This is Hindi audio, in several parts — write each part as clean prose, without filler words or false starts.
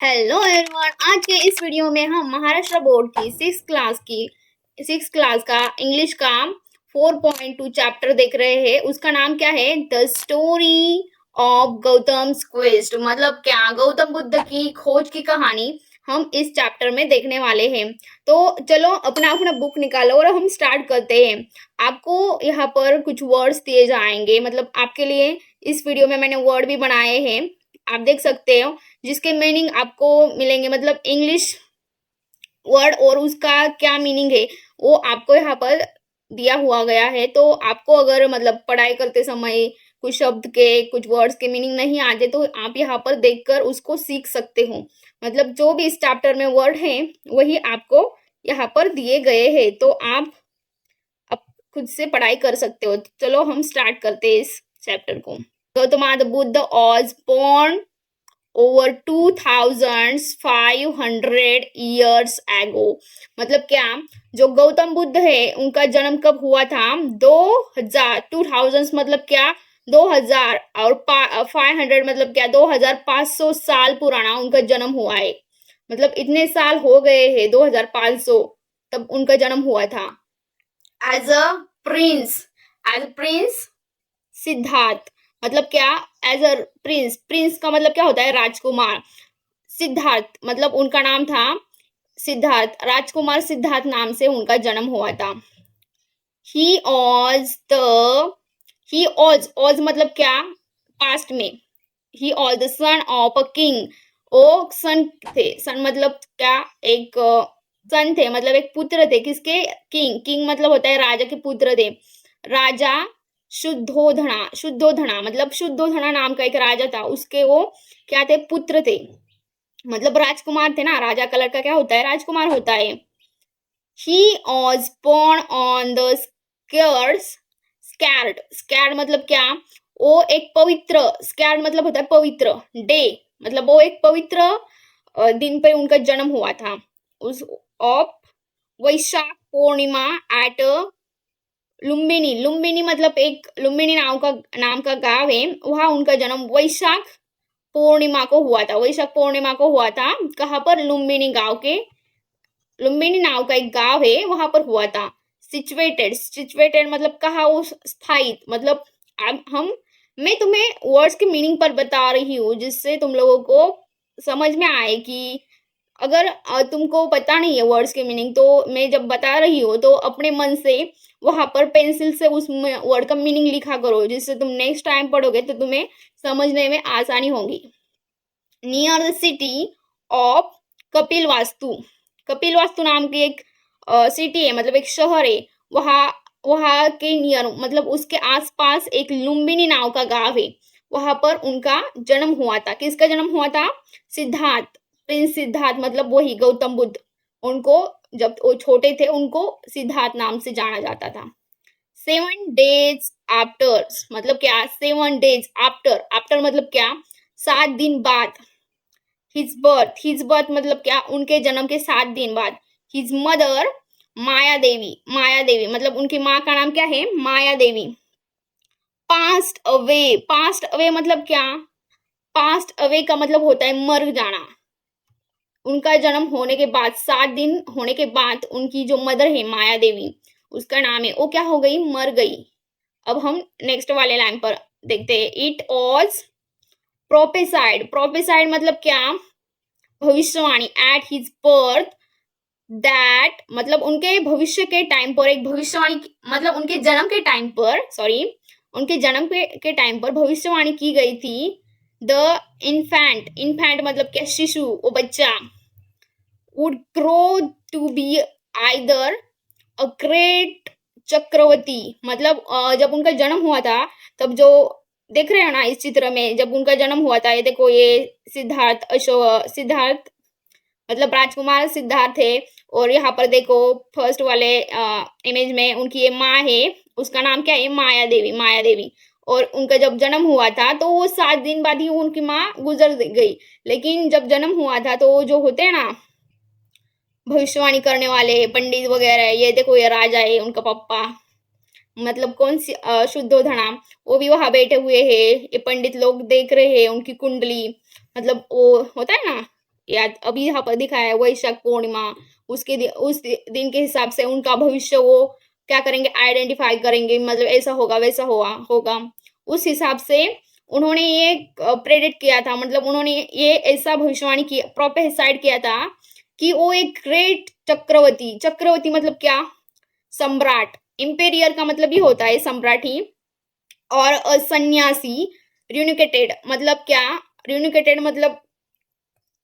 हेलो एवरीवन, आज के इस वीडियो में हम महाराष्ट्र बोर्ड की सिक्स क्लास का इंग्लिश का 4.2 चैप्टर देख रहे हैं। उसका नाम क्या है? The story of Gautam's quest. मतलब क्या, गौतम बुद्ध की खोज की कहानी हम इस चैप्टर में देखने वाले हैं। तो चलो अपना अपना बुक निकालो और हम स्टार्ट करते हैं। आपको यहाँ पर कुछ वर्ड्स दिए जाएंगे, मतलब आपके लिए इस वीडियो में मैंने वर्ड भी बनाए हैं, आप देख सकते हो, जिसके मीनिंग आपको मिलेंगे। मतलब इंग्लिश वर्ड और उसका क्या मीनिंग है वो आपको यहाँ पर दिया हुआ गया है। तो आपको अगर मतलब पढ़ाई करते समय कुछ शब्द के, कुछ वर्ड्स के मीनिंग नहीं आते तो आप यहाँ पर देखकर उसको सीख सकते हो। मतलब जो भी इस चैप्टर में वर्ड है वही आपको यहाँ पर दिए गए हैं, तो आप अब खुद से पढ़ाई कर सकते हो। चलो हम स्टार्ट करते हैं इस चैप्टर को। Gautam Buddha was born over 2500 years ago। मतलब क्या, जो गौतम बुद्ध है उनका जन्म कब हुआ था? 2000, 2000 मतलब क्या, 2000, और 500 मतलब क्या, 2500 साल पुराना उनका जन्म हुआ है। मतलब इतने साल हो गए हैं, 2500 तब उनका जन्म हुआ था। As a prince, Siddhartha. मतलब क्या, एज अ प्रिंस, प्रिंस का मतलब क्या होता है? राजकुमार। सिद्धार्थ मतलब उनका नाम था सिद्धार्थ, राजकुमार सिद्धार्थ नाम से उनका जन्म हुआ था। ही ऑज द ही ऑज मतलब क्या, पास्ट में। He was the son of a king. वो सन थे, सन मतलब क्या, एक सन थे, मतलब एक पुत्र थे। किसके? किंग। किंग मतलब होता है राजा के पुत्र थे। राजा शुद्धोधना मतलब शुद्धोधना नाम का एक राजा था, उसके वो क्या थे? पुत्र थे। मतलब राजकुमार थे ना, राजा का लड़का क्या होता है? राजकुमार होता है। He was born on the scared मतलब क्या, वो एक पवित्र, स्कैर्ड मतलब होता है पवित्र, डे मतलब वो एक पवित्र दिन पे उनका जन्म हुआ था। उस ऑफ वैशाख पूर्णिमा एट लुम्बिनी। लुम्बिनी मतलब एक लुम्बिनी नाम का गांव है, वहां उनका जन्म वैशाख पूर्णिमा को हुआ था। वैशाख पूर्णिमा को हुआ था। कहाँ पर? लुम्बिनी गांव के, लुम्बिनी नाम का एक गांव है वहां पर हुआ था। सिचुएटेड मतलब कहा, वो स्थायित। मतलब हम मैं तुम्हें वर्ड्स के मीनिंग पर बता रही हूँ जिससे तुम लोगों को समझ में आए कि अगर तुमको पता नहीं है वर्ड्स के मीनिंग, तो मैं जब बता रही हूँ तो अपने मन से वहां पर पेंसिल से उस वर्ड का मीनिंग लिखा करो, जिससे तुम नेक्स्ट टाइम पढ़ोगे तो तुम्हें समझने में आसानी होगी। Near the city of Kapil vastu. Kapil vastu नाम की एक सिटी है, मतलब एक शहर है। वहां वहां के नियर मतलब उसके आसपास एक लुम्बिनी नाम का गांव है, वहां पर उनका जन्म हुआ था। किसका जन्म हुआ था? सिद्धार्थ, प्रिंस सिद्धार्थ मतलब वही गौतम बुद्ध। उनको जब वो छोटे थे उनको सिद्धार्थ नाम से जाना जाता था। 7 days आफ्टर मतलब क्या, 7 days आफ्टर, आफ्टर मतलब क्या, 7 दिन बाद। हिज बर्थ मतलब क्या, उनके जन्म के 7 दिन बाद। हिज मदर माया देवी, माया देवी मतलब उनकी माँ का नाम क्या है? माया देवी। पास्ट अवे मतलब क्या, पास्ट अवे का मतलब होता है मर जाना। उनका जन्म होने के बाद 7 दिन होने के बाद उनकी जो मदर है माया देवी, उसका नाम है, वो क्या हो गई? मर गई। अब हम नेक्स्ट वाले लाइन पर देखते हैं। इट वॉज प्रोपेसाइड मतलब क्या, भविष्यवाणी। एट हिज बर्थ दैट मतलब उनके भविष्य के टाइम पर एक भविष्यवाणी, मतलब उनके जन्म के टाइम पर, सॉरी, उनके जन्म के टाइम पर भविष्यवाणी की गई थी। द इन्फेंट मतलब क्या, शिशु, वो बच्चा, would grow to be either a great chakravarti. मतलब जब उनका जन्म हुआ था तब जो देख रहे हैं ना इस चित्र में, जब उनका जन्म हुआ था, ये देखो, ये सिद्धार्थ मतलब राजकुमार सिद्धार्थ है। और यहाँ पर देखो फर्स्ट वाले इमेज में उनकी ये माँ है, उसका नाम क्या है? माया देवी, माया देवी। और उनका जब जन्म हुआ था तो वो 7 दिन बाद ही उनकी माँ गुजर गई। लेकिन जब जन्म हुआ था तो जो होते हैं ना भविष्यवाणी करने वाले पंडित वगैरह, ये देखो ये राजा है उनका पप्पा, मतलब कौन सी शुद्धोधना, वो भी वहां बैठे हुए हैं। ये पंडित लोग देख रहे हैं उनकी कुंडली, मतलब वो होता है ना, या अभी यहाँ पर दिखाया है वैशाख पूर्णिमा, उस दिन के हिसाब से उनका भविष्य वो क्या करेंगे, आइडेंटिफाई करेंगे, मतलब ऐसा होगा वैसा होगा। उस हिसाब से उन्होंने ये प्रेडिक्ट किया था, मतलब उन्होंने ये ऐसा भविष्यवाणी किया, प्रोफेसाइड किया था कि वो एक ग्रेट चक्रवर्ती मतलब क्या, सम्राट, इंपेरियर का मतलब ही होता है सम्राट ही, और सन्यासी, रिनुकेटेड मतलब क्या, रिनुकेटेड मतलब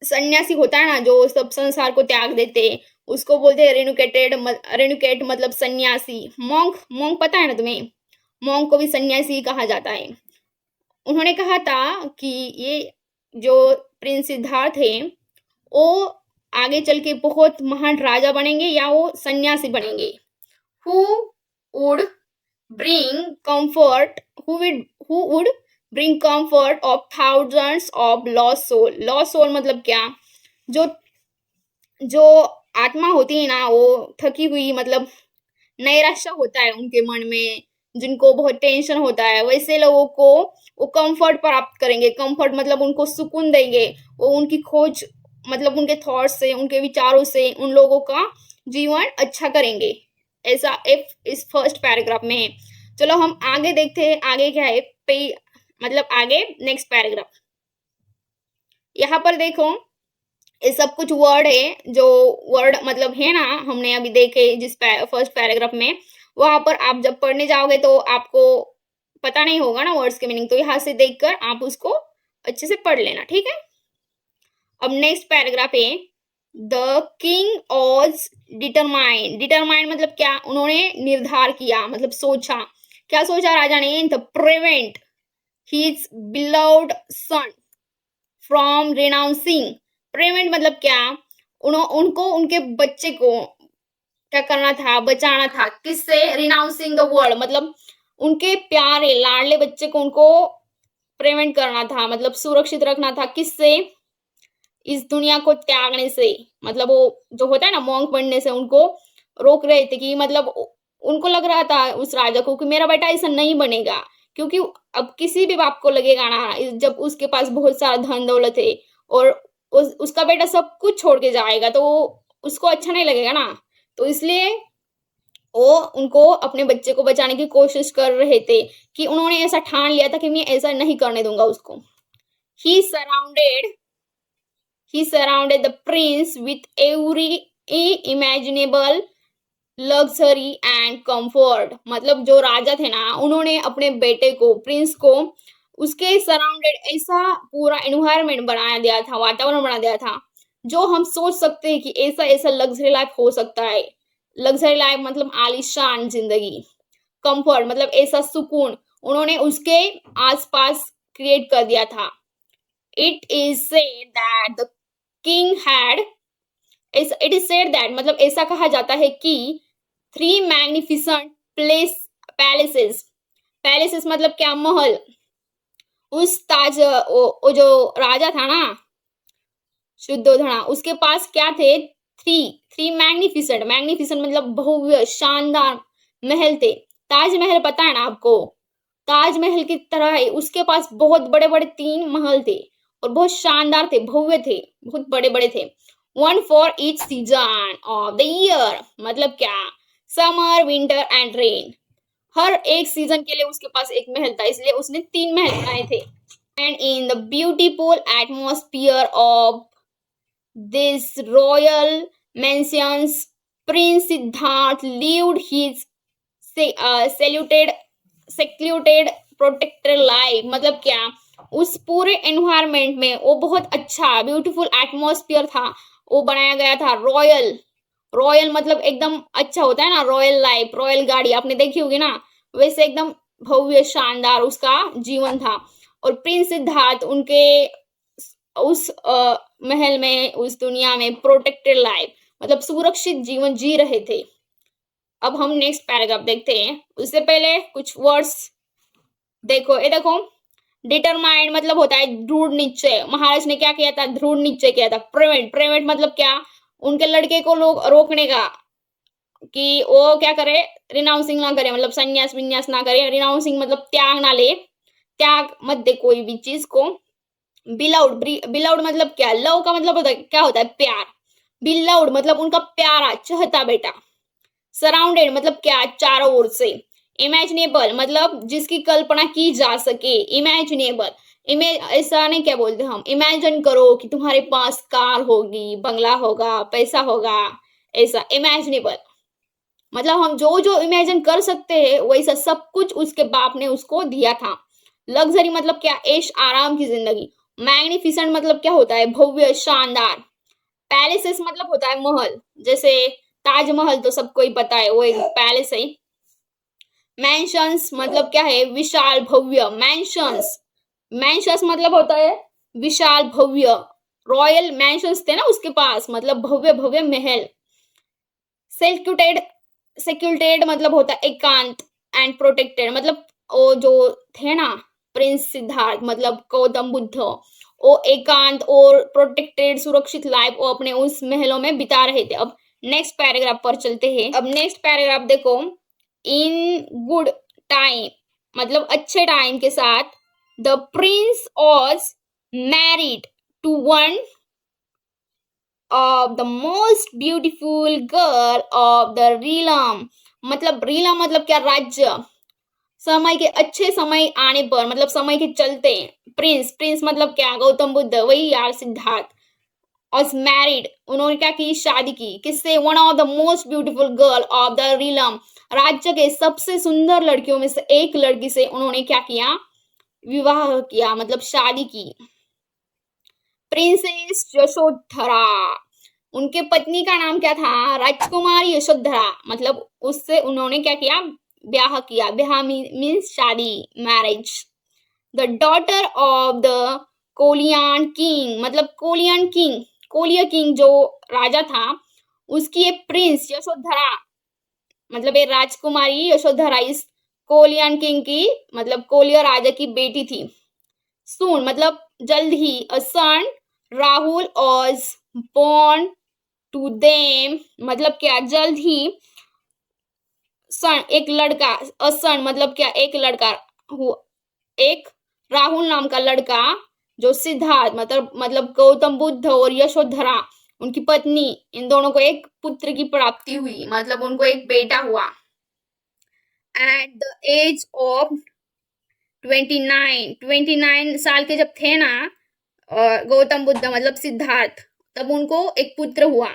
सन्यासी होता है ना जो सब संसार को त्याग देते, उसको बोलते हैं रेनुकेट मतलब सन्यासी। मोंक पता है ना तुम्हें, मोंक को भी सन्यासी कहा जाता है। उन्होंने कहा था कि ये जो प्रिंस सिद्धार्थ है वो आगे चल के बहुत महान राजा बनेंगे या वो सन्यासी बनेंगे। Who would bring comfort who would bring comfort of thousands of lost soul मतलब क्या, जो जो आत्मा होती है ना वो थकी हुई, मतलब नैराश्य होता है उनके मन में, जिनको बहुत टेंशन होता है, वैसे लोगों को वो कंफर्ट प्राप्त करेंगे। कंफर्ट मतलब उनको सुकून देंगे, वो उनकी खोज मतलब उनके थॉट्स से, उनके विचारों से उन लोगों का जीवन अच्छा करेंगे। ऐसा इफ इस फर्स्ट पैराग्राफ में है। चलो हम आगे देखते हैं, आगे क्या है, मतलब आगे नेक्स्ट पैराग्राफ। यहाँ पर देखो ये सब कुछ वर्ड है, जो वर्ड मतलब है ना हमने अभी देखे जिस फर्स्ट पैराग्राफ में, वहां पर आप जब पढ़ने जाओगे तो आपको पता नहीं होगा ना वर्ड्स के मीनिंग, तो यहाँ से देखकर आप उसको अच्छे से पढ़ लेना, ठीक है। अब नेक्स्ट पैराग्राफ है, द किंग ऑज डिटरमाइंड मतलब क्या, उन्होंने निर्धार किया मतलब सोचा, क्या सोचा राजा ने, the prevent his beloved son from renouncing, prevent मतलब क्या, उनको उनके बच्चे को क्या करना था, बचाना था, किससे, रिनाउंसिंग द वर्ल्ड मतलब उनके प्यारे लाडले बच्चे को उनको प्रिवेंट करना था, मतलब सुरक्षित रखना था, किससे, इस दुनिया को त्यागने से, मतलब वो जो होता है ना मॉन्क बनने से उनको रोक रहे थे, कि मतलब उनको लग रहा था उस राजा को कि मेरा बेटा ऐसा नहीं बनेगा, क्योंकि अब किसी भी बाप को लगेगा ना जब उसके पास बहुत सारा धन दौलत है और उसका बेटा सब कुछ छोड़ के जाएगा तो उसको अच्छा नहीं लगेगा ना, तो इसलिए वो उनको अपने बच्चे को बचाने की कोशिश कर रहे थे, कि उन्होंने ऐसा ठान लिया था कि मैं ऐसा नहीं करने दूंगा उसको। He surrounded the prince with every imaginable luxury and comfort, मतलब जो राजा थे ना उन्होंने अपने बेटे को, प्रिंस को, उसके सराउंडेड ऐसा पूरा एनवायरनमेंट बना दिया था, वातावरण बना दिया था जो हम सोच सकते हैं कि ऐसा ऐसा लग्जरी लाइफ हो सकता है। लग्जरी लाइफ मतलब आलीशान जिंदगी, कंफर्ट मतलब ऐसा सुकून उन्होंने उसके आसपास क्रिएट कर दिया था। It is said that the king had, it is said that मतलब ऐसा कहा जाता है कि 3 मैग्निफिसेंट पैलेसेस मतलब क्या, महल, उस वो जो राजा था ना शुद्धोधना, उसके पास क्या थे, थ्री मैग्निफिसेंट मतलब भव्य शानदार महल थे। ताजमहल पता है ना आपको, ताजमहल की तरह ही उसके पास बहुत बड़े बड़े 3 महल थे और बहुत शानदार थे, भव्य थे, बहुत बड़े बड़े थे। One for each season of the year मतलब क्या, समर विंटर एंड रेन, हर एक सीजन के लिए उसके पास एक महल था, इसलिए उसने 3 महल बनाए थे। And in the beautiful atmosphere of this royal mansions Prince Siddharth lived his secluded protected life मतलब क्या, उस पूरे एनवायरमेंट में वो बहुत अच्छा ब्यूटीफुल एटमोस्फियर था, वो बनाया गया था। रॉयल मतलब एकदम अच्छा होता है ना, रॉयल लाइफ, रॉयल गाड़ी आपने देखी होगी ना, वैसे एकदम भव्य शानदार उसका जीवन था। और प्रिंस सिद्धार्थ उनके उस महल में, उस दुनिया में प्रोटेक्टेड लाइफ मतलब सुरक्षित जीवन जी रहे थे। अब हम नेक्स्ट पैराग्राफ देखते हैं, उससे पहले कुछ वर्ड्स देखो। ये देखो, डिटरमाइंड मतलब होता है दृढ़ निश्चय, महाराज ने क्या किया था, दृढ़ निश्चय किया था। प्रिवेंट मतलब क्या, उनके लड़के को लोग रोकने का, कि वो क्या करे, रिनाउंसिंग ना करे, मतलब संन्यास विन्यास ना करे। रिनाउंसिंग मतलब त्याग ना ले, त्याग मत दे कोई भी चीज को। बिलाउड, बिलाउड मतलब क्या, लव का मतलब होता है, क्या होता है, प्यार। बिलाउड मतलब उनका प्यारा चाहता बेटा। सराउंडेड मतलब क्या, चारों ओर से। इमेजिनेबल मतलब जिसकी कल्पना की जा सके, इमेजिनेबल। ऐसा नहीं, क्या बोलते हम, इमेजिन करो कि तुम्हारे पास कार होगी, बंगला होगा, पैसा होगा, ऐसा इमेजिनेबल। मतलब हम जो जो इमेजिन कर सकते हैं वैसा सब कुछ उसके बाप ने उसको दिया था। लग्जरी मतलब क्या, ऐश आराम की जिंदगी। मैग्निफिसेंट मतलब क्या होता है, भव्य शानदार। पैलेसेस मतलब होता है महल, जैसे ताजमहल तो सबको ही पता है, वो एक पैलेस है। मैंशंस मतलब क्या है, विशाल भव्य। मैंशंस, मैंशंस मतलब होता है विशाल भव्य। रॉयल मैंशंस थे ना उसके पास, मतलब भव्य भव्य महल। सेक्यूटेड, सेक्यूटेड मतलब होता है एकांत। एंड प्रोटेक्टेड मतलब वो जो थे ना प्रिंस सिद्धार्थ मतलब गौतम बुद्ध, वो एकांत और प्रोटेक्टेड सुरक्षित लाइफ वो अपने उस महलों में बिता रहे थे। अब नेक्स्ट पैराग्राफ पर चलते हैं। अब नेक्स्ट पैराग्राफ देखो, इन गुड टाइम मतलब अच्छे टाइम के साथ, the prince was married to one of the most beautiful girl of the realm। मतलब रीलम मतलब क्या, राज्य। समय के अच्छे समय आने पर मतलब समय के चलते, प्रिंस, प्रिंस मतलब क्या, गौतम बुद्ध, वही यार सिद्धार्थ। और मैरिड उन्होंने क्या की, शादी की, किससे, one of the most beautiful girl of the realm, राज्य के सबसे सुंदर लड़कियों में से एक लड़की से उन्होंने क्या किया, विवाह किया मतलब शादी की। प्रिंसेस यशोधरा, उनके पत्नी का नाम क्या था, राजकुमारी यशोधरा। मतलब उससे उन्होंने क्या किया, ब्याह किया। ब्याह मीन्स शादी, marriage. The daughter of the Koliyan king मतलब कोलियन किंग, कोलिया किंग जो राजा था, उसकी ये प्रिंस यशोधरा मतलब ये राजकुमारी यशोधरा इस कोलियन किंग की मतलब कोलिया राजा की बेटी थी। सून मतलब जल्द ही, a son Rahul was born to them मतलब क्या, जल्द ही। सन एक लड़का, असन मतलब क्या, एक लड़का, एक राहुल नाम का लड़का, जो सिद्धार्थ मतलब गौतम बुद्ध और यशोधरा उनकी पत्नी, इन दोनों को एक पुत्र की प्राप्ति हुई मतलब उनको एक बेटा हुआ। एट द एज ऑफ 29 साल के जब थे ना गौतम बुद्ध मतलब सिद्धार्थ, तब उनको एक पुत्र हुआ।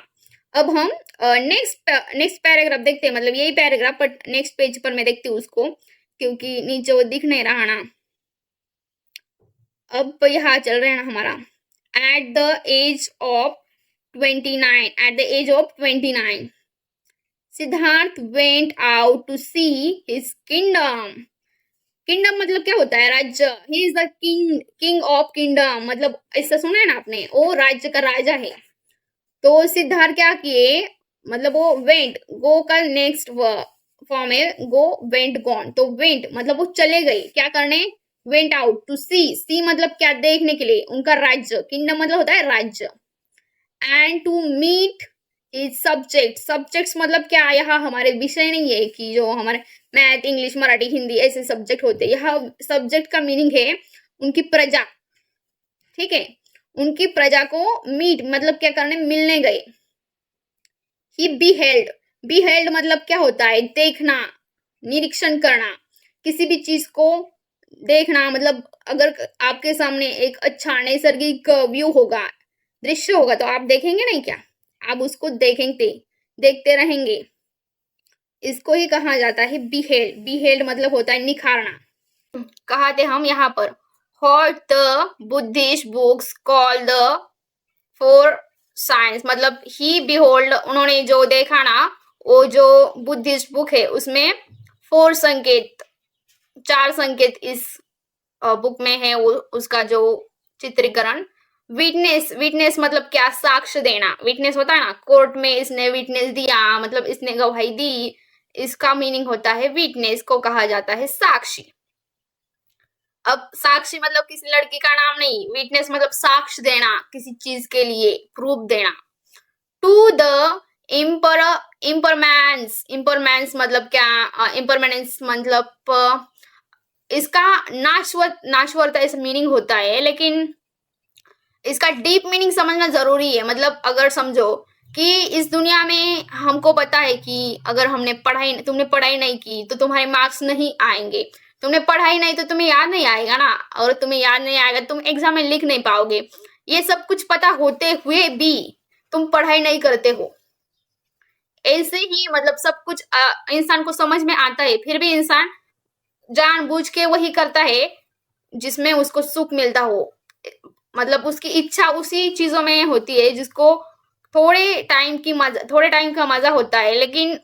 अब हम नेक्स्ट पैराग्राफ देखते हैं, मतलब यही पैराग्राफ पर नेक्स्ट पेज पर मैं देखती हूँ उसको, क्योंकि नीचे वो दिख नहीं रहा ना। अब यहाँ चल रहा है ना हमारा, at the age of 29 Siddhartha went out to see his kingdom. Kingdom मतलब क्या होता है, राज्य। He is the king of kingdom मतलब ऐसा सुना है ना आपने, वो राज्य का राजा है। तो सिद्धार्थ क्या किए, मतलब वो वेंट, गो का नेक्स्ट फॉर्म है गो, वेंट गॉन। तो वेंट मतलब वो चले गए, क्या करने, वेंट आउट टू सी मतलब क्या, देखने के लिए उनका राज्य। किंगडम मतलब होता है राज्य। And to meet is subject, subjects मतलब क्या, यहाँ हमारे विषय नहीं है कि जो हमारे मैथ इंग्लिश मराठी हिंदी ऐसे सब्जेक्ट होते हैं, यहाँ सब्जेक्ट का मीनिंग है उनकी प्रजा। ठीक है, उनकी प्रजा को मीट मतलब क्या करने, मिलने गए। ही बिहेल्ड मतलब क्या होता है, देखना, निरीक्षण करना, किसी भी चीज को देखना। मतलब अगर आपके सामने एक अच्छा नैसर्गिक व्यू होगा, दृश्य होगा, तो आप देखेंगे नहीं क्या, आप उसको देखेंगे, देखते रहेंगे। इसको ही कहा जाता है बिहेल्ड। बिहेल्ड मतलब होता है निखारना। कहा थे हम यहाँ पर, what the Buddhist books call the four science मतलब ही बिहोल्ड, उन्होंने जो देखा ना, वो जो बुद्धिस्ट बुक है उसमें फोर संकेत, चार संकेत इस बुक में है, वो उसका जो चित्रीकरण। विटनेस, विटनेस मतलब क्या, साक्ष्य देना। विटनेस होता है ना, कोर्ट में इसने विटनेस दिया मतलब इसने गवाही दी, इसका मीनिंग होता है विटनेस, को कहा जाता है साक्षी। अब साक्षी मतलब किसी लड़की का नाम नहीं, विटनेस मतलब साक्ष्य देना किसी चीज के लिए, प्रूफ देना। टू द इम्परमेंस, इम्परमेंस मतलब क्या, इम्परमेनेंस मतलब इसका नाशवत, नाशवरता ऐसा मीनिंग होता है, लेकिन इसका डीप मीनिंग समझना जरूरी है। मतलब अगर समझो कि इस दुनिया में हमको पता है कि अगर तुमने पढ़ाई नहीं की तो तुम्हारे मार्क्स नहीं आएंगे, तुमने पढ़ाई नहीं तो तुम्हें याद नहीं आएगा ना, और तुम्हें याद नहीं आएगा तुम एग्जाम में लिख नहीं पाओगे। ये सब कुछ पता होते हुए भी तुम पढ़ाई नहीं करते हो। ऐसे ही मतलब सब कुछ इंसान को समझ में आता है, फिर भी इंसान जानबूझ के वही करता है जिसमें उसको सुख मिलता हो। मतलब उसकी इच्छा उसी चीजों में होती है जिसको थोड़े टाइम का मजा होता है, लेकिन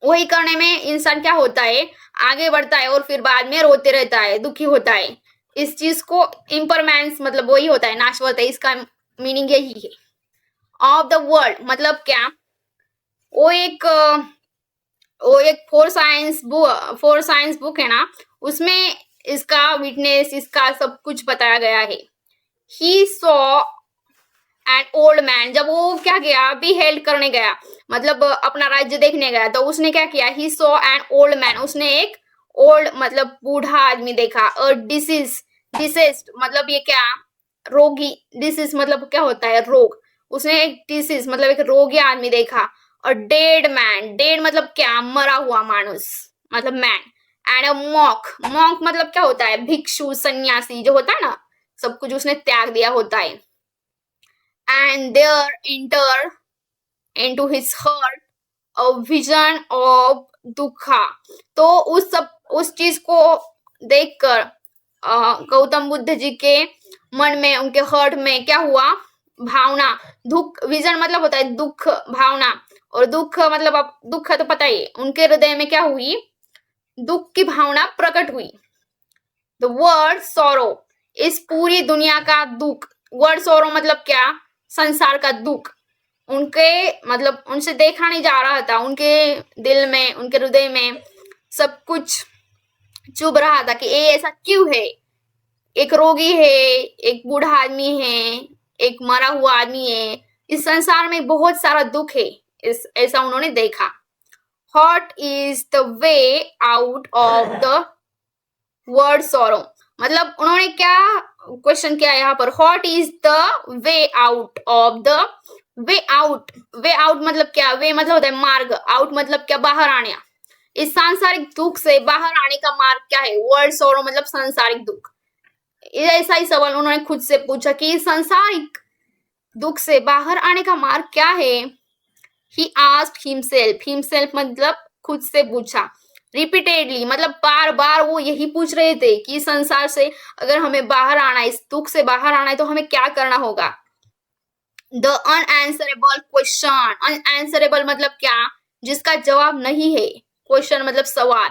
वही करने में इंसान क्या होता है, आगे बढ़ता है और फिर बाद में रोते रहता है, दुखी होता है। इस चीज को इम्परमानेंस मतलब वही होता है, नाशवत है, इसका मीनिंग यही है। ऑफ द वर्ल्ड मतलब क्या, वो एक वो एक फोर साइंस बुक है ना, उसमें इसका विटनेस, इसका सब कुछ बताया गया है। He saw an old man, जब वो क्या गया, बी हेल्ड करने गया, मतलब अपना राज्य देखने गया, तो उसने क्या किया, he saw an old man, उसने एक ओल्ड मतलब बूढ़ा आदमी देखा। और डिसीज मतलब ये क्या, रोगी, डिसीज मतलब क्या होता है, रोग। उसने एक डिसीज मतलब एक रोगी आदमी देखा। और डेड मतलब क्या, मरा हुआ मानुस, मतलब मैन। एंड अ मॉन्क मतलब क्या होता है, भिक्षु, सन्यासी जो होता है ना, सब कुछ उसने त्याग दिया होता है। And there enter into his heart a vision of dukkha. तो उस चीज को देखकर गौतम बुद्ध जी के मन में, उनके हार्ट में क्या हुआ, भावना, दुख, विजन मतलब होता है दुख, भावना। और दुख मतलब अब दुख है तो पता ही है, उनके हृदय में क्या हुई, दुख की भावना प्रकट हुई। द वर्ड सॉरो, इस पूरी दुनिया का दुख। वर्ड सॉरो मतलब क्या, संसार का दुख। उनके मतलब उनसे देखा नहीं जा रहा था, उनके दिल में, उनके हृदय में सब कुछ चुभ रहा था कि ये ऐसा क्यों है, एक रोगी है, एक बूढ़ा आदमी है, एक मरा हुआ आदमी है, इस संसार में बहुत सारा दुख है, इस ऐसा उन्होंने देखा। What is the way out of the word sorrow, मतलब उन्होंने क्या क्वेश्चन किया यहाँ पर, What is the way out of the way out मतलब क्या, वे मतलब होता है मार्ग, आउट मतलब क्या, बाहर आने। इस सांसारिक दुख से बाहर आने का मार्ग क्या है, वर्ड सोरो मतलब सांसारिक दुख। ऐसा ही सवाल उन्होंने खुद से पूछा कि सांसारिक दुख से बाहर आने का मार्ग क्या है। ही आस्क्ड हिमसेल्फ मतलब खुद से पूछा। रिपीटेडली मतलब बार बार वो यही पूछ रहे थे कि संसार से अगर हमें बाहर आना है, इस दुख से बाहर आना है तो हमें क्या करना होगा। द अनआंसरेबल क्वेश्चन, अनआंसरेबल मतलब क्या, जिसका जवाब नहीं है, क्वेश्चन मतलब सवाल।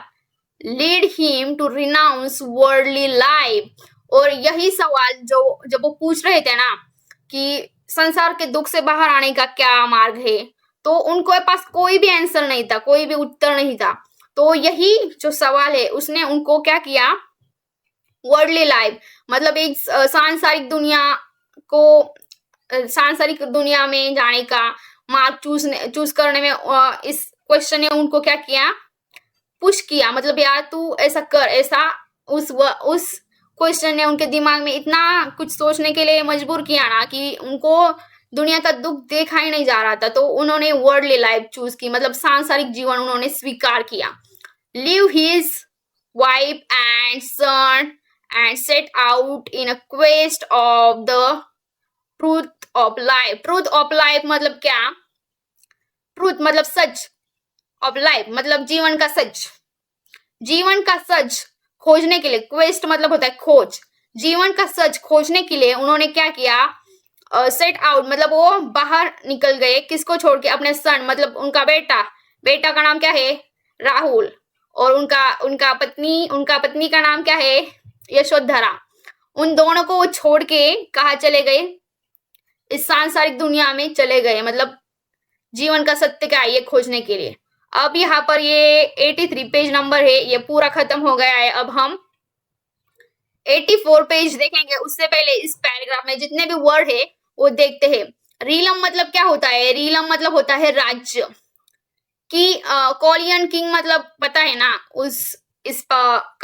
Lead him to renounce worldly life, और यही सवाल जो जब वो पूछ रहे थे ना कि संसार के दुख से बाहर आने का क्या मार्ग है, तो उनको पास कोई भी आंसर नहीं था, कोई भी उत्तर नहीं था। तो यही जो सवाल है उसने उनको क्या किया, वर्ल्डली लाइफ मतलब एक सांसारिक दुनिया को, सांसारिक दुनिया में जाने का मार्ग चूज करने में इस क्वेश्चन ने उनको क्या किया, पुश किया। मतलब यार तू ऐसा कर, ऐसा उस क्वेश्चन ने उनके दिमाग में इतना कुछ सोचने के लिए मजबूर किया ना कि उनको दुनिया का दुख देखा ही नहीं जा रहा था। तो उन्होंने वर्ल्डली लाइफ चूज की, मतलब सांसारिक जीवन उन्होंने स्वीकार किया। Leave his wife and son and set out in a quest of the truth of life. Truth of life मतलब क्या, ट्रूथ मतलब सच, ऑफ लाइफ मतलब जीवन का सच, जीवन का सच खोजने के लिए, क्वेस्ट मतलब होता है खोज, जीवन का सच खोजने के लिए उन्होंने क्या किया, सेट आउट मतलब वो बाहर निकल गए, किसको छोड़ के, अपने सन मतलब उनका बेटा का नाम क्या है, राहुल। और उनका पत्नी का नाम क्या है, यशोधरा। उन दोनों को वो छोड़ के कहा चले गए, इस सांसारिक दुनिया में चले गए, मतलब जीवन का सत्य क्या है ये खोजने के लिए। अब यहाँ पर ये 83 पेज नंबर है, ये पूरा खत्म हो गया है। अब हम 84 पेज देखेंगे, उससे पहले इस पैराग्राफ में जितने भी वर्ड है वो देखते हैं। रीलम मतलब क्या होता है, रीलम मतलब होता है राज्य की। कोलियन किंग मतलब पता है ना, इस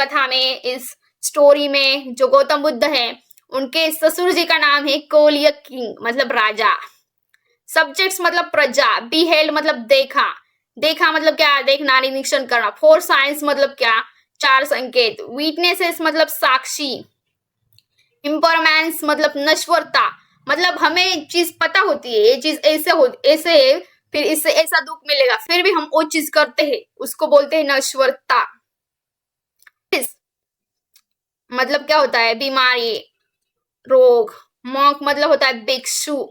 कथा में, इस स्टोरी में जो गौतम बुद्ध है उनके ससुर जी का नाम है कोलिय किंग मतलब राजा। सब्जेक्ट्स मतलब प्रजा, बिहेल्ड मतलब देखा, देखा मतलब क्या, देखना, निरीक्षण करना। फोर साइंस मतलब क्या, चार संकेत। विटनेसेस मतलब साक्षी। इम्परमेंस मतलब नश्वरता, मतलब हमें चीज पता होती है ये चीज ऐसे है, फिर इससे ऐसा दुख मिलेगा, फिर भी हम वो चीज करते हैं, उसको बोलते हैं नश्वरता। मतलब क्या होता है, बीमारी, रोग। मॉक मतलब होता है भिक्षु।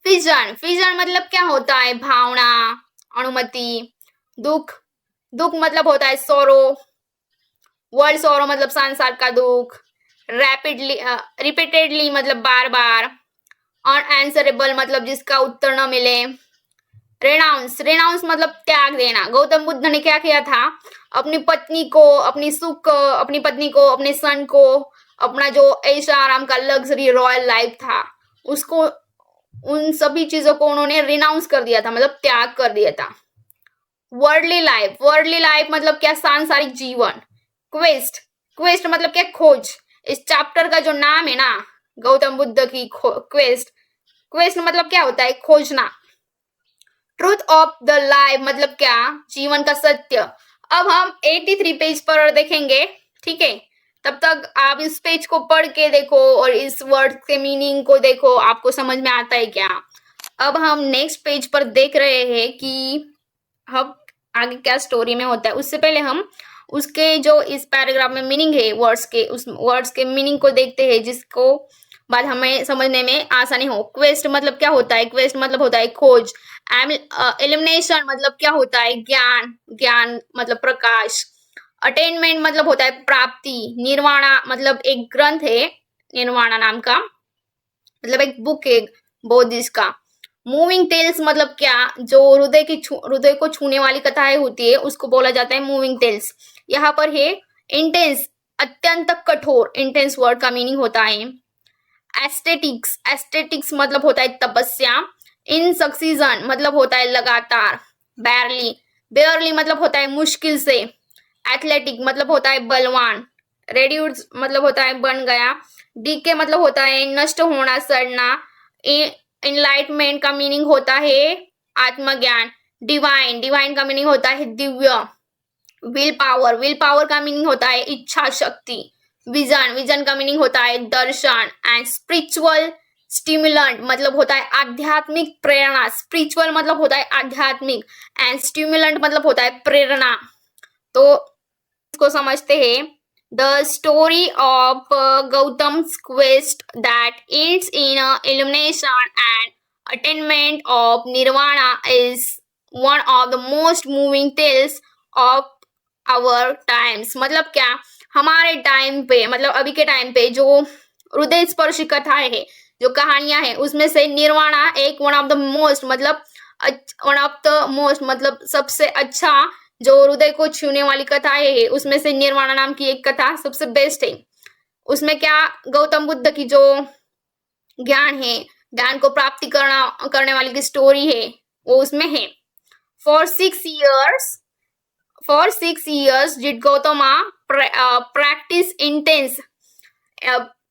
फिजन, फिजन मतलब क्या होता है, भावना, अनुमति। दुख, दुख मतलब होता है सोरो। वर्ल्ड सोरो मतलब संसार का दुख। रैपिडली, रिपीटेडली मतलब बार बार। अनआंसरेबल मतलब जिसका उत्तर न मिले। रेनाउंस, रेनाउंस मतलब त्याग देना। गौतम बुद्ध ने क्या किया था, अपनी पत्नी को, अपनी सुख, अपनी पत्नी को, अपने सन को, अपना जो ऐशा आराम का लग्जरी रॉयल लाइफ था, उसको, उन सभी चीजों को उन्होंने रिनाउंस कर दिया था, मतलब त्याग कर दिया था। वर्ल्डली लाइफ, वर्ल्डली लाइफ मतलब क्या, सांसारिक जीवन। क्वेस्ट, क्वेस्ट मतलब क्या, खोज। इस चैप्टर का जो नाम है ना, गौतम बुद्ध की क्वेस्ट, क्वेस्ट मतलब क्या होता है, खोजना। ट्रूथ ऑफ द लाइफ मतलब क्या, जीवन का सत्य। अब हम 83 पेज पर देखेंगे, ठीक है। तब तक आप इस पेज को पढ़ के देखो और इस वर्ड के मीनिंग को देखो, आपको समझ में आता है क्या। अब हम नेक्स्ट पेज पर देख रहे हैं कि अब आगे क्या स्टोरी में होता है। उससे पहले हम उसके जो इस पैराग्राफ में मीनिंग है वर्ड्स के, उस वर्ड्स के मीनिंग को देखते हैं, जिसको बाद हमें समझने में आसानी हो। क्वेस्ट मतलब क्या होता है, क्वेस्ट मतलब होता है खोज। एलिमिनेशन मतलब क्या होता है, ज्ञान, ज्ञान मतलब प्रकाश। अटेनमेंट मतलब होता है प्राप्ति। निर्वाणा मतलब एक ग्रंथ है, निर्वाणा नाम का, मतलब एक बुक है बौद्धिस्ट का। मूविंग टेल्स मतलब क्या, जो हृदय को छूने वाली कथाएं होती है, उसको बोला जाता है मूविंग टेल्स। यहाँ पर है इंटेंस, अत्यंत कठोर, इंटेंस वर्ड का मीनिंग होता है। एस्थेटिक्स, एस्थेटिक्स मतलब होता है तपस्या। इन सक्सीजन मतलब होता है लगातार। बेयरली, बेयरली मतलब होता है मुश्किल से। एथलेटिक मतलब होता है बलवान। रेड्यूस मतलब होता है बन गया। डीके मतलब होता है नष्ट होना, सड़ना। इनलाइटमेंट का मीनिंग होता है आत्मज्ञान। डिवाइन, डिवाइन का मीनिंग होता है Divya. Will power, will power का मीनिंग होता है इच्छा शक्ति। विजन, विजन का मीनिंग होता है दर्शन। एंड स्पिरिचुअल स्टिमुलेंट मतलब होता है आध्यात्मिक प्रेरणा। स्पिरिचुअल मतलब होता है आध्यात्मिक, एंड स्टिमुलेंट मतलब होता है प्रेरणा। तो इसको समझते हैं। The story of Gautam's quest that ends in illumination and attainment of nirvana is one of the most moving tales of our times। मतलब क्या, हमारे टाइम पे, मतलब अभी के टाइम पे जो हृदय स्पर्शी कथाएं है, जो कहानियां हैं, उसमें से निर्वाणा एक वन ऑफ द मोस्ट, मतलब वन ऑफ द मोस्ट मतलब सबसे अच्छा, जो हृदय को छूने वाली कथाएं है, उसमें से निर्वाणा नाम की एक कथा सबसे बेस्ट है। उसमें क्या, गौतम बुद्ध की जो ज्ञान है, ज्ञान को प्राप्ति करने वाली की स्टोरी है, वो उसमें है। For 6 years, for 6 years did Gautama practice intense।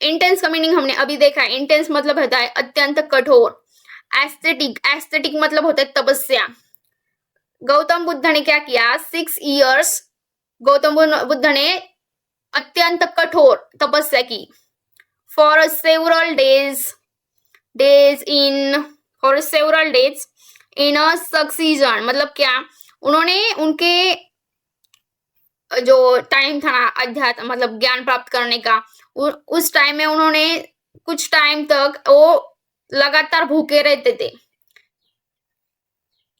Intense का मीनिंग हमने अभी देखा है। इंटेंस मतलब होता है अत्यंत कठोर। एस्थेटिक, एस्थेटिक मतलब होता है तपस्या। गौतम बुद्ध ने क्या किया, 6 years गौतम बुद्ध ने अत्यंत कठोर तपस्या की। For several days, days in, for several days in a succession मतलब क्या, उन्होंने उनके जो टाइम था ना अध्यात्म मतलब ज्ञान प्राप्त करने का, उस टाइम में उन्होंने कुछ टाइम तक वो लगातार भूखे रहते थे।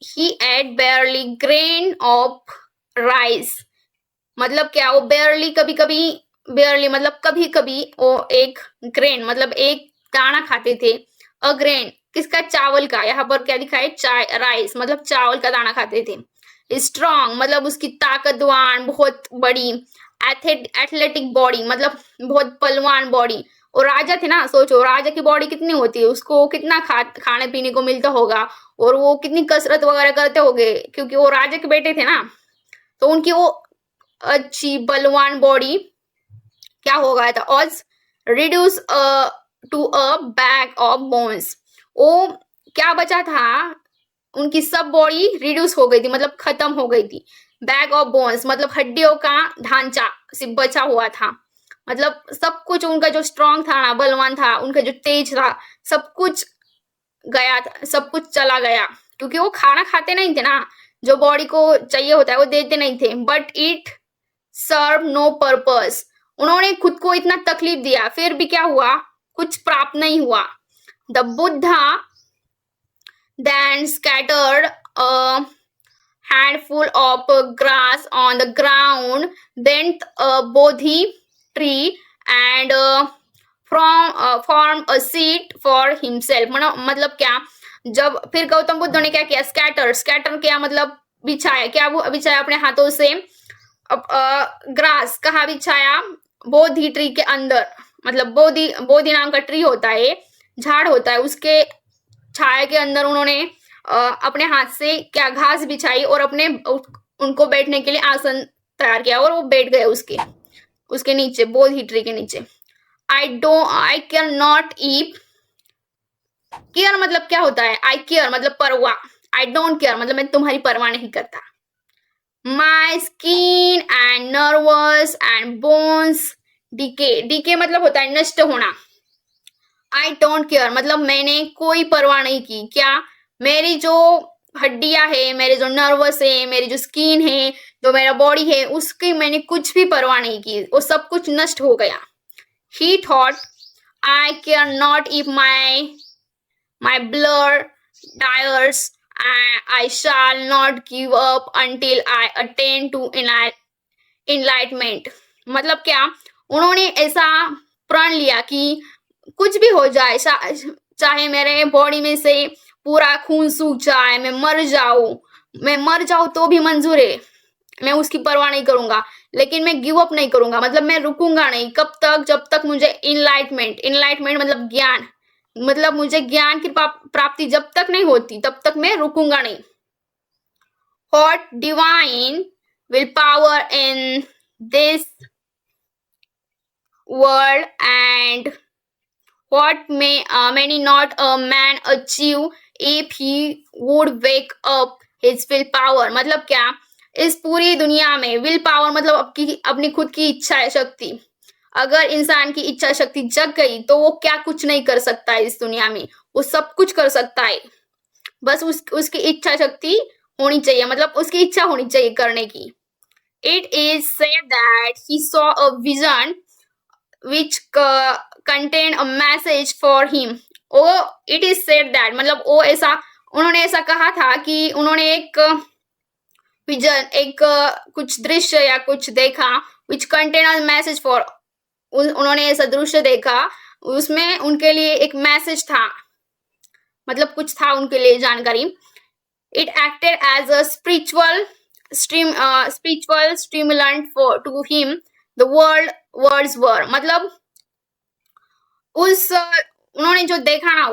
He ate barely grain of rice मतलब क्या, वो barely कभी कभी, barely मतलब कभी कभी वो एक ग्रेन मतलब एक दाना खाते थे। अ ग्रेन किसका, चावल का। यहाँ पर क्या दिखा है, राइस मतलब चावल का दाना खाते थे। स्ट्रॉन्ग मतलब उसकी ताकतवान, बहुत बड़ी। एथलेटिक बॉडी मतलब बहुत पलवान बॉडी। और राजा थे ना, सोचो राजा की बॉडी कितनी होती है, उसको कितना खाने पीने को मिलता होगा, और वो कितनी कसरत वगैरह करते होंगे, क्योंकि वो राजा के बेटे थे ना, तो उनकी वो अच्छी बलवान बॉडी क्या हो गया था, आज reduce to a bag of bones. वो क्या बचा था, उनकी सब बॉडी रिड्यूस हो गई थी, मतलब खत्म हो गई थी। बैग ऑफ बोन्स मतलब हड्डियों का ढांचा सिर्फ बचा हुआ था, मतलब सब कुछ उनका जो स्ट्रांग था ना, बलवान था, उनका जो तेज था, सब कुछ गया था, सब कुछ चला गया, क्योंकि वो खाना खाते नहीं थे ना, जो बॉडी को चाहिए होता है वो देते नहीं थे। But it serve no purpose, उन्होंने खुद को इतना तकलीफ दिया, फिर भी क्या हुआ, कुछ प्राप्त नहीं हुआ। The Buddha then scattered a handful of grass on the ground, bent a bodhi tree and formed a seat for himself। मतलब क्या, जब फिर गौतम बुद्ध ने क्या किया, स्कैटर क्या मतलब बिछाया, क्या वो बिछाया अपने हाथों से, ग्रास कहाँ बिछाया, बोधि ट्री के अंदर, मतलब बोधि नाम का ट्री होता है, झाड़ होता है, उसके छाया के अंदर उन्होंने अपने हाथ से क्या घास बिछाई और अपने उनको बैठने के लिए आसन तैयार किया और वो बैठ गए उसके नीचे, बोधि ट्री के नीचे। आई केयर नॉट ईट, केयर मतलब क्या होता है, आई केयर मतलब परवाह, आई डोंट केयर मतलब मैं तुम्हारी परवाह नहीं करता। My skin and nerves and bones decay मतलब होता है नष्ट होना। आई डोंट केयर मतलब मैंने कोई परवाह नहीं की, क्या, मेरी जो हड्डियां है, मेरे जो नर्वस है, मेरी जो स्किन है, जो मेरा बॉडी है, उसकी मैंने कुछ भी परवाह नहीं की, वो सब कुछ नष्ट हो गया। He thought I care not if my blood dries, I shall not give up until I attain to enlightenment. मतलब क्या, उन्होंने ऐसा प्रण लिया कि कुछ भी हो जाए, चाहे मेरे बॉडी में से पूरा खून सूख जाए, मैं मर जाऊं तो भी मंजूर है, मैं उसकी परवाह नहीं करूंगा, लेकिन मैं गिव अप नहीं करूंगा, मतलब मैं रुकूंगा नहीं। कब तक, जब तक मुझे इनलाइटमेंट मतलब ज्ञान, मतलब मुझे ज्ञान की प्राप्ति जब तक नहीं होती तब तक मैं रुकूंगा नहीं। What divine willpower in this world, and what many not a man achieve if he would wake up his will power। मतलब क्या, इस पूरी दुनिया में विल पावर मतलब अपनी खुद की इच्छा शक्ति, अगर इंसान की इच्छा शक्ति जग गई तो वो क्या कुछ नहीं कर सकता है इस दुनिया में, वो सब कुछ कर सकता है, बस उसकी इच्छा शक्ति होनी चाहिए, मतलब उसकी इच्छा होनी चाहिए करने की। It is said that he saw a vision which contained a message for him। it is said that मतलब उन्होंने ऐसा कहा था कि उन्होंने एक विजन, एक कुछ दृश्य या कुछ देखा, which contained a message for, उन्होंने ऐसा दृश्य देखा, उसमें उनके लिए एक मैसेज था, मतलब कुछ था उनके लिए जानकारी। It acted as a spiritual stimulant to him, the words were। मतलब उन्होंने जो देखा ना,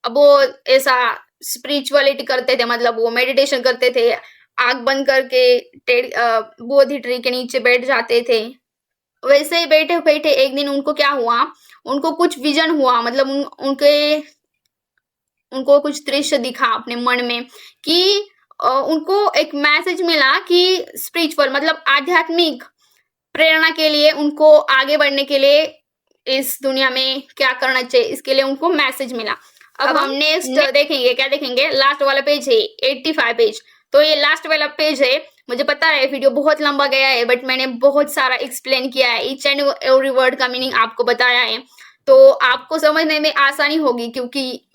वो ऐसा स्पिरिचुअलिटी करते थे, मतलब वो मेडिटेशन करते थे, आंख बंद करके बोधि ट्री के नीचे बैठ जाते थे। वैसे ही बैठे बैठे एक दिन उनको क्या हुआ, उनको कुछ विजन हुआ, मतलब उनको कुछ दृश्य दिखा अपने मन में कि उनको एक मैसेज मिला कि स्पिरिचुअल मतलब आध्यात्मिक प्रेरणा के लिए, उनको आगे बढ़ने के लिए इस दुनिया में क्या करना चाहिए, इसके लिए उनको मैसेज मिला। अब हम नेक्स्ट देखेंगे, क्या देखेंगे, लास्ट वाला पेज है 85 पेज। तो ये लास्ट वाला पेज है, मुझे पता है वीडियो बहुत लंबा गया है, बट मैंने बहुत सारा एक्सप्लेन किया है, ईच एंड एवरी वर्ड का मीनिंग आपको बताया है, तो आपको समझने में आसानी होगी, क्योंकि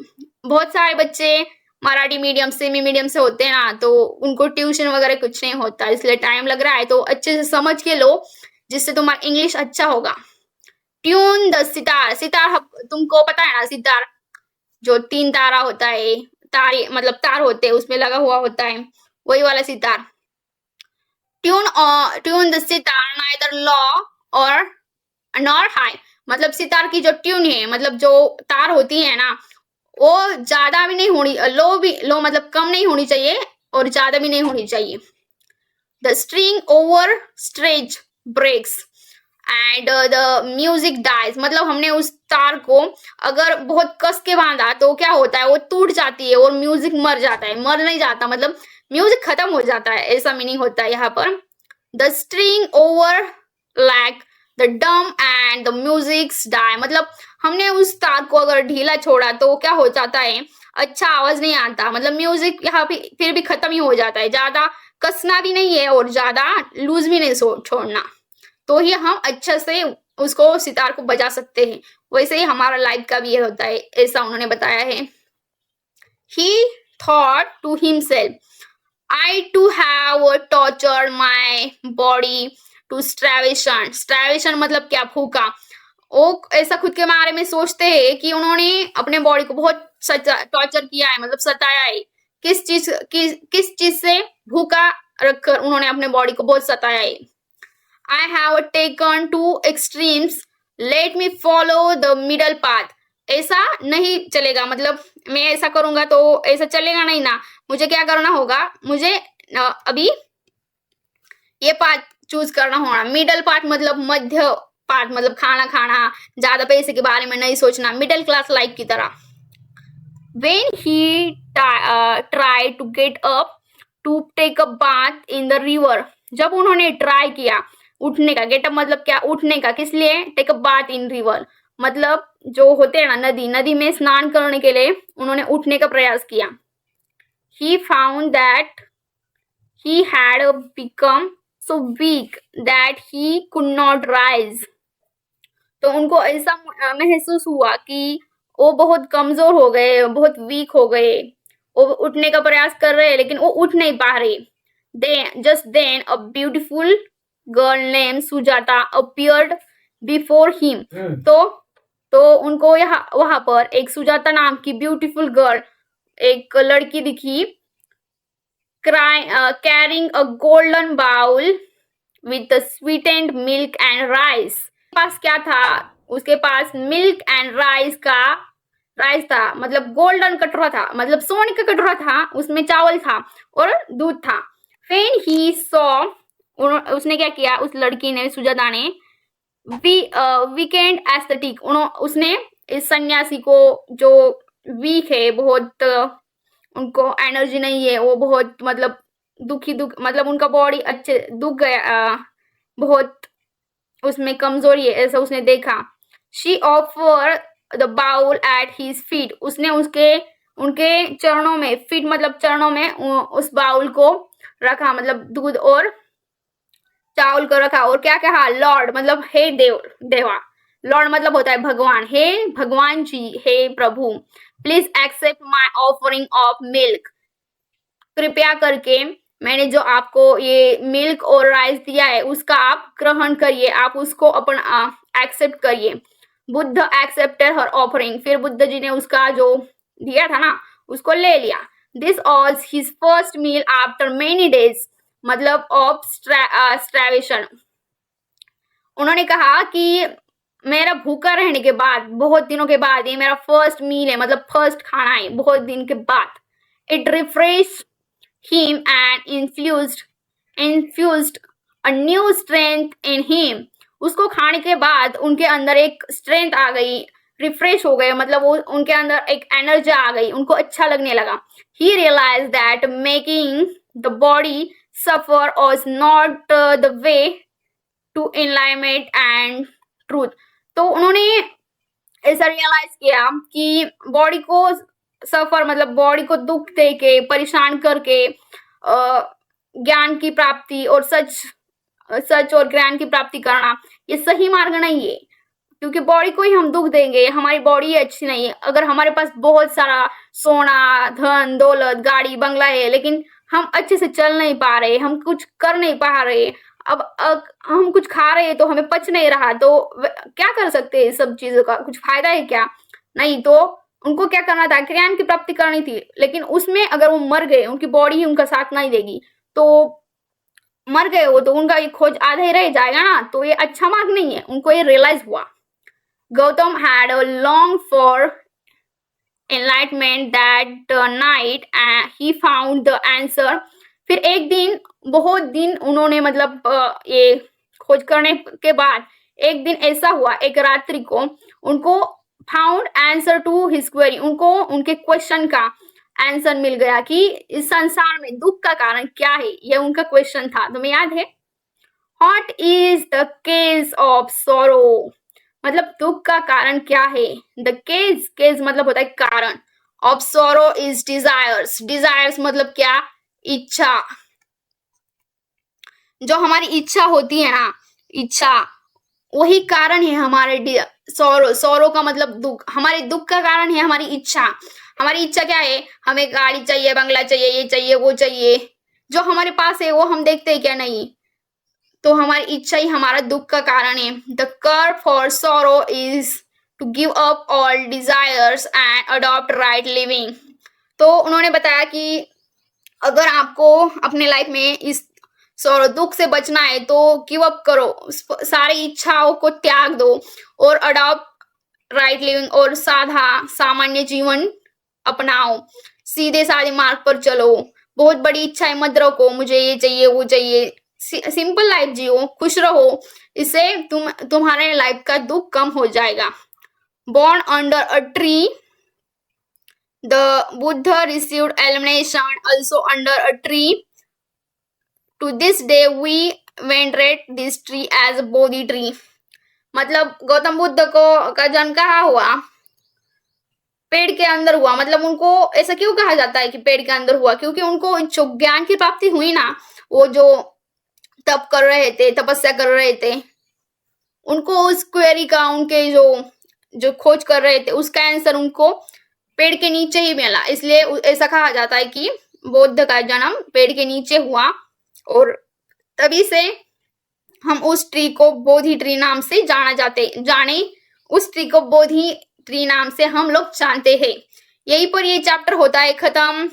बहुत सारे बच्चे मराठी मीडियम सेमी मीडियम से होते हैं ना, तो उनको ट्यूशन वगैरह कुछ नहीं होता, इसलिए टाइम लग रहा है, तो अच्छे से समझ के लो जिससे तुम्हारा इंग्लिश अच्छा होगा। ट्यून द सितार, सितार तुमको पता है ना, सितार जो 3 तारा होता है, तारे मतलब तार होते हैं उसमें लगा हुआ होता है, वही वाला sitar. Tune the sitar neither low और नॉर हाई, मतलब सितार की जो ट्यून है, मतलब जो तार होती है ना, वो ज्यादा भी नहीं होनी, लो मतलब कम नहीं होनी चाहिए और ज्यादा भी नहीं होनी चाहिए। The string over stretch breaks and the music dies, मतलब हमने उस तार को अगर बहुत कस के बांधा तो क्या होता है, वो टूट जाती है और म्यूजिक मर जाता है, मर नहीं जाता, मतलब म्यूजिक खत्म हो जाता है, ऐसा मीनिंग होता है यहाँ पर। The string over lack the dumb and the musics die, मतलब हमने उस तार को अगर ढीला छोड़ा तो क्या हो जाता है, अच्छा आवाज नहीं आता, मतलब म्यूजिक यहाँ पे फिर भी खत्म ही हो जाता है, ज्यादा कसना भी नहीं है और ज्यादा लूज भी नहीं छोड़ना, तो ही हम अच्छे से उसको सितार को बजा सकते हैं। वैसे ही हमारा लाइफ का भी ये होता है, ऐसा उन्होंने बताया है। He thought to himself, I too have tortured my body to starvation. Starvation मतलब क्या, भूखा। वो ऐसा खुद के बारे में सोचते हैं कि उन्होंने अपने बॉडी को बहुत टॉर्चर किया है, मतलब सताया है। किस चीज से, भूखा रखकर उन्होंने अपने बॉडी को बहुत सताया है। I have taken two extremes. Let me follow the middle path. ऐसा नहीं चलेगा, मतलब मैं ऐसा करूंगा तो ऐसा चलेगा नहीं ना, मुझे क्या करना होगा, मुझे अभी ये पाथ चूज करना होगा। मिडल पार्ट मतलब मध्य पार्ट, मतलब खाना खाना, ज्यादा पैसे के बारे में नहीं सोचना, मिडिल क्लास लाइफ की तरह। When he tried to get up to take a bath in the river, जब उन्होंने ट्राई किया उठने का, गेटअप मतलब क्या, उठने का, किस लिए, take a bath in river, मतलब जो होते हैं ना नदी, नदी में स्नान करने के लिए उन्होंने उठने का प्रयास किया। He found that he had become so weak that he could not rise. तो उनको ऐसा महसूस हुआ कि वो बहुत कमजोर हो गए, बहुत वीक हो गए, वो उठने का प्रयास कर रहे हैं लेकिन वो उठ नहीं पा रहे। Just then a beautiful girl named Sujata appeared before him. तो उनको यहाँ वहां पर एक सुजाता नाम की ब्यूटीफुल गर्ल, एक लड़की दिखी, carrying a golden bowl with the sweetened milk and rice. पास क्या था, उसके पास मिल्क एंड राइस था, मतलब गोल्डन कटोरा था, मतलब सोने का कटोरा था, उसमें चावल था और दूध था। When he saw, उसने क्या किया, उस लड़की ने, सुजाता ने, वीकेंड एस्थेटिक, उसने इस सन्यासी को जो वीक है, बहुत उनको एनर्जी नहीं है, वो बहुत मतलब दुख मतलब उनका बॉडी अच्छे दुख गया, बहुत उसमें कमजोरी है, ऐसा उसने देखा। She offer the bowl at his feet, उसने उनके चरणों में, फीट मतलब चरणों में, उस बाउल को रखा, मतलब दूध और चावल को रखा, और क्या कहा, लॉर्ड मतलब हे देवा, लॉर्ड मतलब होता है भगवान, हे भगवान जी, हे प्रभु, please accept my offering of milk, कृपया करके मैंने जो आपको ये मिल्क और राइस दिया है उसका आप ग्रहण करिए, आप उसको अपना एक्सेप्ट करिए। बुद्ध एक्सेप्टेड हर ऑफरिंग, फिर बुद्ध जी ने उसका जो दिया था ना उसको ले लिया। This was his first meal after many days, मतलब ऑफ स्टार्वेशन। उन्होंने कहा कि मेरा भूखा रहने के बाद, बहुत दिनों के बाद ये मेरा फर्स्ट मील है, मतलब फर्स्ट खाना है बहुत दिन के बाद। It refresh him and infused a new strength in him, उसको खाने के बाद उनके अंदर एक स्ट्रेंथ आ गई, रिफ्रेश हो गए, मतलब वो उनके अंदर एक एनर्जी आ गई, उनको अच्छा लगने लगा। he realized that making the body suffer was not the way to enlightenment and truth, तो उन्होंने ऐसा रियलाइज किया कि बॉडी को सफर मतलब बॉडी को दुख दे के, परेशान करके ज्ञान की प्राप्ति और सच और ज्ञान की प्राप्ति करना ये सही मार्ग नहीं है, क्योंकि बॉडी को ही हम दुख देंगे, हमारी बॉडी अच्छी नहीं है। अगर हमारे पास बहुत सारा सोना, धन, दौलत, गाड़ी, बंगला है, लेकिन हम अच्छे से चल नहीं पा रहे, हम कुछ कर नहीं पा रहे, अब हम कुछ खा रहे हैं तो हमें पच नहीं रहा, तो क्या कर सकते हैं, सब चीजों का कुछ फायदा है क्या, नहीं। तो उनको क्या करना था, ज्ञान की प्राप्ति करनी थी, लेकिन उसमें अगर वो मर गए, उनकी बॉडी ही उनका साथ नहीं देगी, तो मर गए वो, तो उनका ये खोज आधा ही रह जाएगा ना, तो ये अच्छा मार्ग नहीं है। उनको ये रियलाइज हुआ। Gautam had long for enlightenment that night and he found the answer, फिर एक दिन, बहुत दिन उन्होंने मतलब ये खोज करने के बाद एक दिन ऐसा हुआ, एक रात्रि को उनको found answer to his query, उनको उनके क्वेश्चन का आंसर मिल गया कि इस संसार में दुख का कारण क्या है, ये उनका क्वेश्चन था। तुम्हें याद है? What is the case of सोरो, मतलब दुख का कारण क्या है। द केस मतलब होता है कारण, ऑफ सोरो इज डिजायर्स, डिजायर्स मतलब क्या, इच्छा। जो हमारी इच्छा होती है ना, इच्छा, वही कारण है हमारे सौरो। सौरो का मतलब दुख, हमारे दुख का कारण है हमारी इच्छा। हमारी इच्छा क्या है, हमें गाड़ी चाहिए, बंगला चाहिए, ये चाहिए, वो चाहिए, जो हमारे पास है वो हम देखते हैं क्या, नहीं। तो हमारी इच्छा ही हमारा दुख का कारण है। The cure for sorrow is to give up all desires and adopt right living. तो उन्होंने बताया कि अगर आपको अपने लाइफ में इस सॉरो दुख से बचना है तो गिव अप करो, सारी इच्छाओं को त्याग दो और अडॉप्ट राइट लिविंग, और सामान्य जीवन अपनाओ, सीधे साधे मार्ग पर चलो। बहुत बड़ी इच्छाएं मत रखो, मुझे ये चाहिए वो चाहिए। सिंपल लाइफ जियो, खुश रहो, इससे तुम्हारे लाइफ का दुख कम हो जाएगा। Born under a tree, the Buddha received illumination also under a tree. To this day we venerate this tree as Bodhi tree. मतलब गौतम बुद्ध को का जन्म कहाँ हुआ, पेड़ के अंदर हुआ। मतलब उनको ऐसा क्यों कहा जाता है कि पेड़ के अंदर हुआ, क्योंकि उनको जो ज्ञान की प्राप्ति हुई ना, वो जो तप कर रहे थे, तपस्या कर रहे थे, उनको उस क्वेरी का, उनके जो खोज कर रहे थे उसका आंसर उनको पेड़ के नीचे ही मिला। इसलिए ऐसा कहा जाता है कि बौद्ध का जन्म पेड़ के नीचे हुआ, और तभी से हम उस ट्री को बोधि ट्री नाम से जाने उस ट्री को बोधि ट्री नाम से हम लोग जानते हैं। यहीं पर ये चैप्टर होता है खत्म।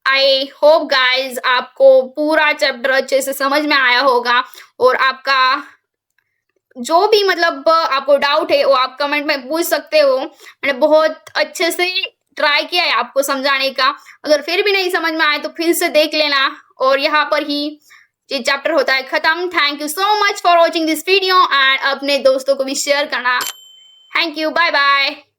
आई होप गाइज आपको पूरा चैप्टर अच्छे से समझ में आया होगा, और आपका जो भी मतलब आपको डाउट है वो आप कमेंट में पूछ सकते हो। मैंने बहुत अच्छे से ट्राई किया है आपको समझाने का। अगर फिर भी नहीं समझ में आए तो फिर से देख लेना, और यहाँ पर ही ये चैप्टर होता है खत्म। Thank you so much for watching this video, and अपने दोस्तों को भी शेयर करना। Thank you, bye bye.